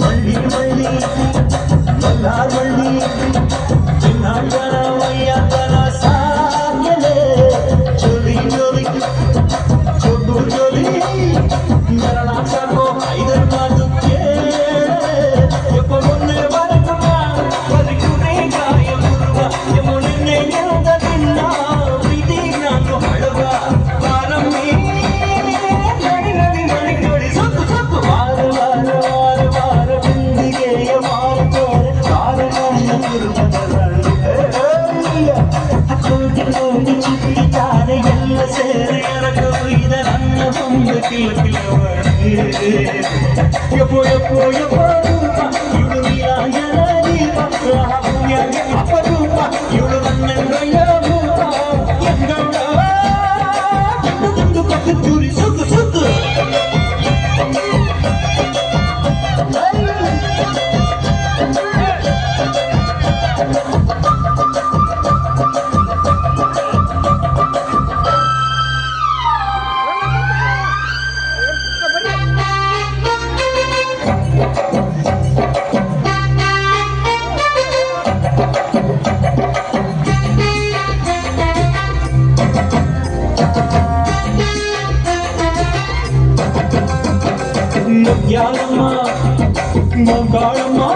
मल्ली मल्ली मल्हार मल्ली चिन्हांगना वैयांगना सागले चोली चोली छोटू चोली नरणाचा को हैदराबाद के यपमुन्ने वरकुना वरकुने गायमुर्वा यमुने यंददिन्ना प्रीति नानु हळवा वारम्मी नडी नडी नडी नडी सत्तु सत्तु वार वार वार Yalama, Mogalama,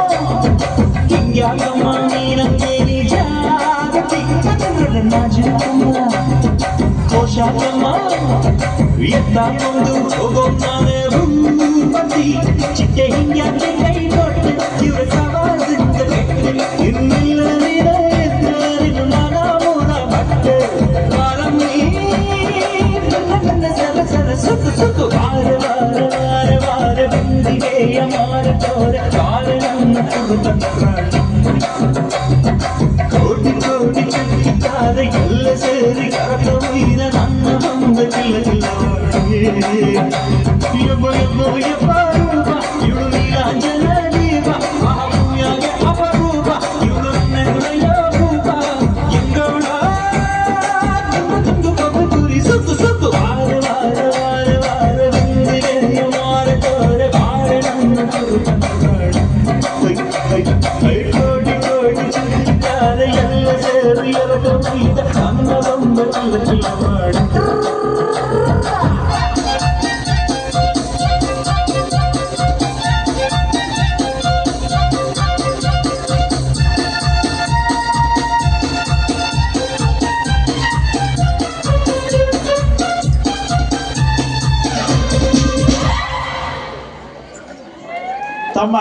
Yalama, Nini Jagati, Najama, Koshakama, Vietnamundu, Ogomane, Rumpati, Chikinga, Yurakavas in the Betty, in Milana, Namura, Batte, Varami, Suku, हमारे तोरे कारण कोटि कोटि चुटकी तारे ಎಲ್ಲ ಸೇರಿ ಕರಕವಿನ ನನ್ನ ಮುಂದೆ ಕಿಲಕಿಲವಾಡಿ ಯಬ್ಬ ಯಬ್ಬ ಯಬ್ಬ ರೂಪ ಇವಳು ನೀಲಾಂಜನ ದೀಪ ಮಹಾಭೂಮಿಯಾಗೆ ಅಪರೂಪ ಇವಳು ನೆನಯ ರೂಪ ಎಂಗಳ ತುಂಡು ಕಬ್ಬು ತುರಿ ಸುತ್ತು ಸುತ್ತು ವಾರ ವಾರ ವಾರ ವಾರ ಬಂದಿದೆ ಮಾರ ತೋರೆ ಬಾರೆ ನನ್ನ ಕೋಟಿ ಕೋಟಿ ಚಿಂತಿದ್ದಾರೆ ಎಲ್ಲ ಸೇರಿ ಎರಕವಿದ ನನ್ನ ಬಂದ ಕಿಲಕಿಲವಾಡಿ ತಮ್ಮ